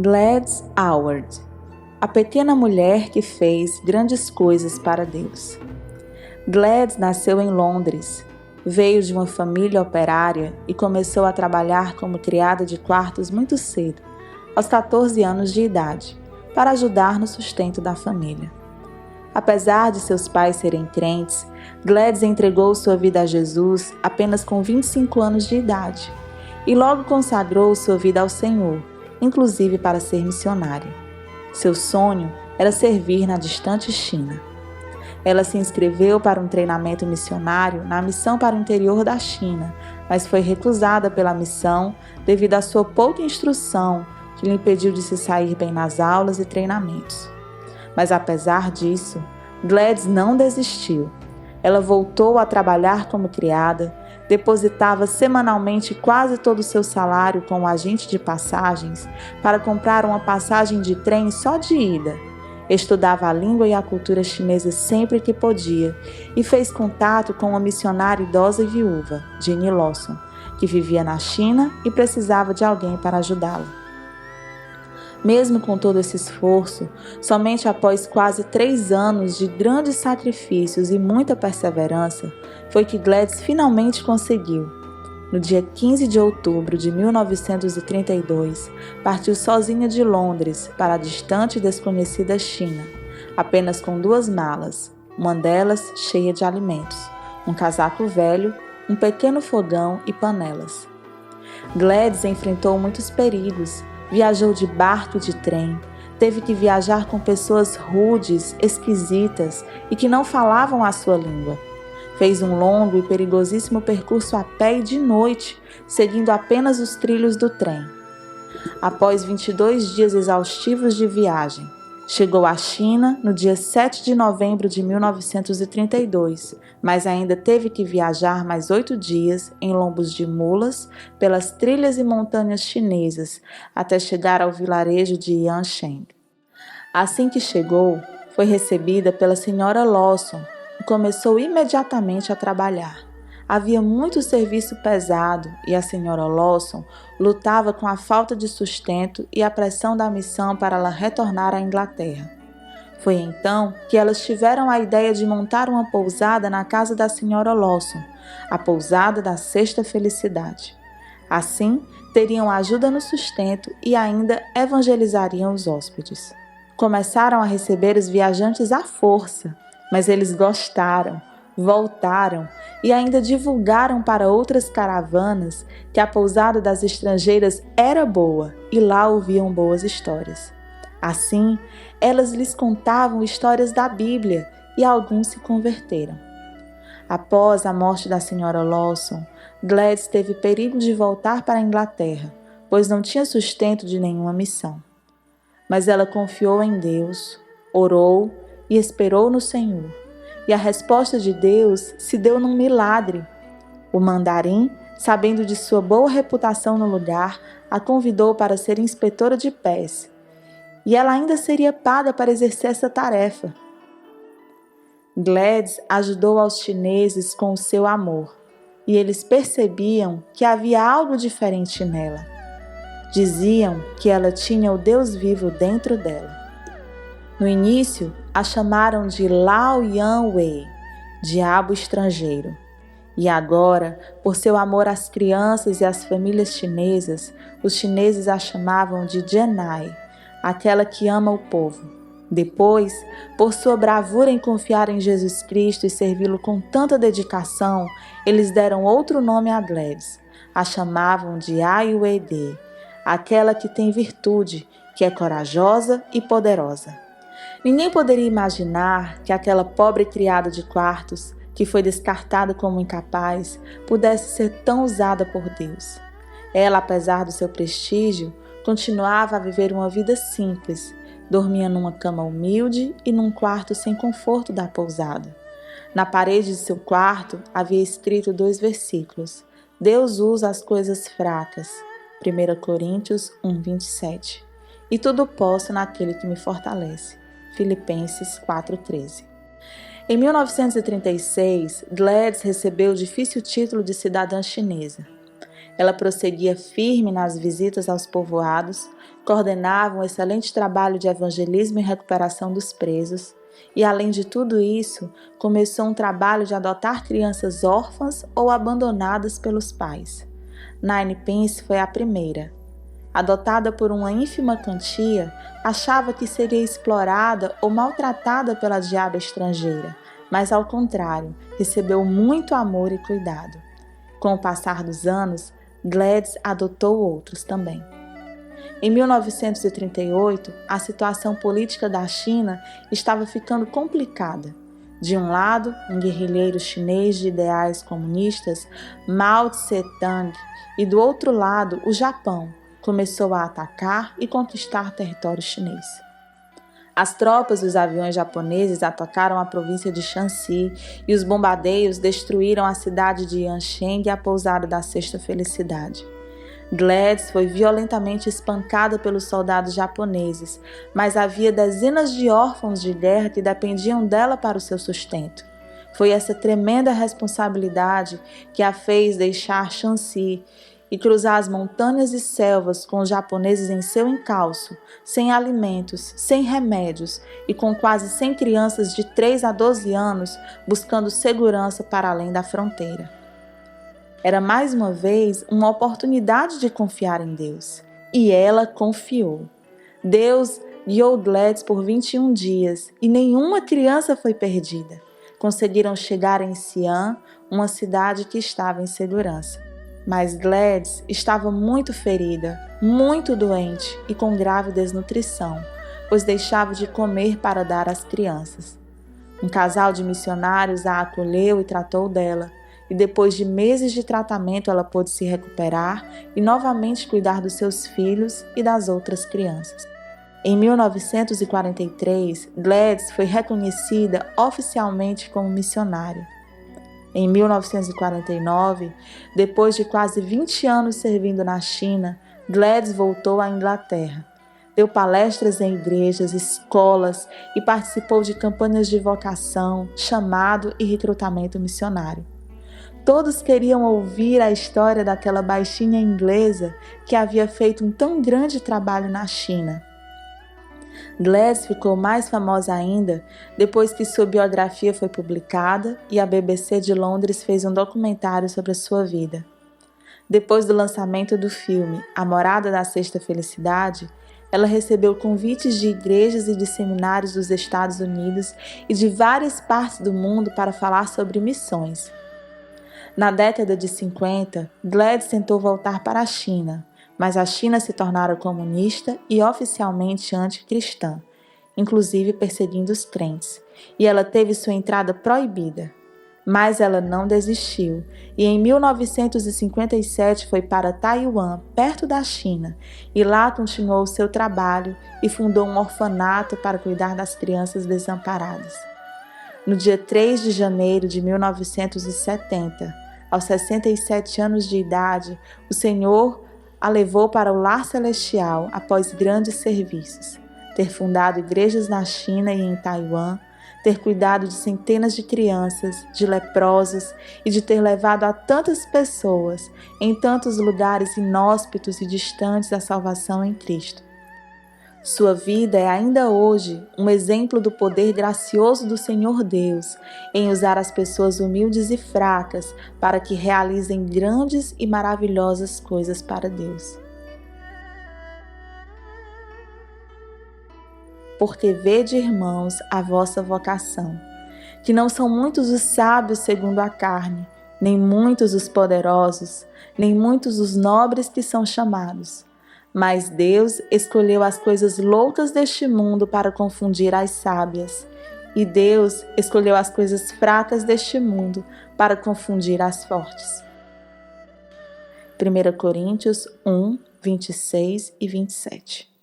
Gladys Howard, a pequena mulher que fez grandes coisas para Deus. Gladys nasceu em Londres, veio de uma família operária e começou a trabalhar como criada de quartos muito cedo, aos 14 anos de idade, para ajudar no sustento da família. Apesar de seus pais serem crentes, Gladys entregou sua vida a Jesus apenas com 25 anos de idade e logo consagrou sua vida ao Senhor, inclusive para ser missionária. Seu sonho era servir na distante China. Ela se inscreveu para um treinamento missionário na missão para o interior da China, mas foi recusada pela missão devido à sua pouca instrução, que lhe impediu de se sair bem nas aulas e treinamentos. Mas apesar disso, Gladys não desistiu. Ela voltou a trabalhar como criada, depositava semanalmente quase todo o seu salário com o agente de passagens para comprar uma passagem de trem só de ida. Estudava a língua e a cultura chinesa sempre que podia e fez contato com uma missionária idosa e viúva, Jenny Lawson, que vivia na China e precisava de alguém para ajudá-la. Mesmo com todo esse esforço, somente após quase 3 anos de grandes sacrifícios e muita perseverança, foi que Gladys finalmente conseguiu. No dia 15 de outubro de 1932, partiu sozinha de Londres para a distante e desconhecida China, apenas com 2 malas, uma delas cheia de alimentos, um casaco velho, um pequeno fogão e panelas. Gladys enfrentou muitos perigos, viajou de barco e de trem, teve que viajar com pessoas rudes, esquisitas e que não falavam a sua língua. Fez um longo e perigosíssimo percurso a pé e de noite, seguindo apenas os trilhos do trem. Após 22 dias exaustivos de viagem, chegou à China no dia 7 de novembro de 1932, mas ainda teve que viajar mais 8 dias em lombos de mulas pelas trilhas e montanhas chinesas até chegar ao vilarejo de Yancheng. Assim que chegou, foi recebida pela senhora Lawson e começou imediatamente a trabalhar. Havia muito serviço pesado e a senhora Lawson lutava com a falta de sustento e a pressão da missão para ela retornar à Inglaterra. Foi então que elas tiveram a ideia de montar uma pousada na casa da senhora Lawson, a pousada da Sexta Felicidade. Assim, teriam ajuda no sustento e ainda evangelizariam os hóspedes. Começaram a receber os viajantes à força, mas eles gostaram, voltaram e ainda divulgaram para outras caravanas que a pousada das estrangeiras era boa e lá ouviam boas histórias. Assim, elas lhes contavam histórias da Bíblia e alguns se converteram. Após a morte da senhora Lawson, Gladys teve perigo de voltar para a Inglaterra, pois não tinha sustento de nenhuma missão. Mas ela confiou em Deus, orou e esperou no Senhor. E a resposta de Deus se deu num milagre. O mandarim, sabendo de sua boa reputação no lugar, a convidou para ser inspetora de pés. E ela ainda seria paga para exercer essa tarefa. Gladys ajudou aos chineses com o seu amor, e eles percebiam que havia algo diferente nela. Diziam que ela tinha o Deus vivo dentro dela. No início, a chamaram de Lao Yan Wei, diabo estrangeiro. E agora, por seu amor às crianças e às famílias chinesas, os chineses a chamavam de Jenai, aquela que ama o povo. Depois, por sua bravura em confiar em Jesus Cristo e servi-lo com tanta dedicação, eles deram outro nome a Gladys. A chamavam de Ai Weiwei, aquela que tem virtude, que é corajosa e poderosa. Ninguém poderia imaginar que aquela pobre criada de quartos, que foi descartada como incapaz, pudesse ser tão usada por Deus. Ela, apesar do seu prestígio, continuava a viver uma vida simples, dormia numa cama humilde e num quarto sem conforto da pousada. Na parede de seu quarto havia escrito 2 versículos. Deus usa as coisas fracas. 1 Coríntios 1:27. E tudo posso naquele que me fortalece. Filipenses 4:13. Em 1936, Gladys recebeu o difícil título de cidadã chinesa. Ela prosseguia firme nas visitas aos povoados, coordenava um excelente trabalho de evangelismo e recuperação dos presos, e além de tudo isso, começou um trabalho de adotar crianças órfãs ou abandonadas pelos pais. Naine Pence foi a primeira. Adotada por uma ínfima quantia, achava que seria explorada ou maltratada pela diaba estrangeira, mas ao contrário, recebeu muito amor e cuidado. Com o passar dos anos, Gladys adotou outros também. Em 1938, a situação política da China estava ficando complicada. De um lado, um guerrilheiro chinês de ideais comunistas, Mao Tse-tung, e do outro lado, o Japão, começou a atacar e conquistar território chinês. As tropas dos aviões japoneses atacaram a província de Shanxi e os bombardeios destruíram a cidade de Yancheng e a pousada da Sexta Felicidade. Gladys foi violentamente espancada pelos soldados japoneses, mas havia dezenas de órfãos de guerra que dependiam dela para o seu sustento. Foi essa tremenda responsabilidade que a fez deixar Shanxi e cruzar as montanhas e selvas com os japoneses em seu encalço, sem alimentos, sem remédios e com quase 100 crianças de 3 a 12 anos buscando segurança para além da fronteira. Era mais uma vez uma oportunidade de confiar em Deus. E ela confiou. Deus guiou Gladys por 21 dias e nenhuma criança foi perdida. Conseguiram chegar em Xi'an, uma cidade que estava em segurança. Mas Gladys estava muito ferida, muito doente e com grave desnutrição, pois deixava de comer para dar às crianças. Um casal de missionários a acolheu e tratou dela, e depois de meses de tratamento ela pôde se recuperar e novamente cuidar dos seus filhos e das outras crianças. Em 1943, Gladys foi reconhecida oficialmente como missionária. Em 1949, depois de quase 20 anos servindo na China, Gladys voltou à Inglaterra. Deu palestras em igrejas, escolas e participou de campanhas de vocação, chamado e recrutamento missionário. Todos queriam ouvir a história daquela baixinha inglesa que havia feito um tão grande trabalho na China. Gladys ficou mais famosa ainda depois que sua biografia foi publicada e a BBC de Londres fez um documentário sobre a sua vida. Depois do lançamento do filme A Morada da Sexta Felicidade, ela recebeu convites de igrejas e de seminários dos Estados Unidos e de várias partes do mundo para falar sobre missões. Na década de 50, Gladys tentou voltar para a China, mas a China se tornara comunista e oficialmente anticristã, inclusive perseguindo os crentes, e ela teve sua entrada proibida. Mas ela não desistiu, e em 1957 foi para Taiwan, perto da China, e lá continuou seu trabalho e fundou um orfanato para cuidar das crianças desamparadas. No dia 3 de janeiro de 1970, aos 67 anos de idade, o Senhor a levou para o lar celestial após grandes serviços, ter fundado igrejas na China e em Taiwan, ter cuidado de centenas de crianças, de leprosos e de ter levado a tantas pessoas em tantos lugares inóspitos e distantes da salvação em Cristo. Sua vida é ainda hoje um exemplo do poder gracioso do Senhor Deus em usar as pessoas humildes e fracas para que realizem grandes e maravilhosas coisas para Deus. Porque vede, irmãos, a vossa vocação, que não são muitos os sábios segundo a carne, nem muitos os poderosos, nem muitos os nobres que são chamados. Mas Deus escolheu as coisas loucas deste mundo para confundir as sábias, e Deus escolheu as coisas fracas deste mundo para confundir as fortes. 1 Coríntios 1, 26 e 27.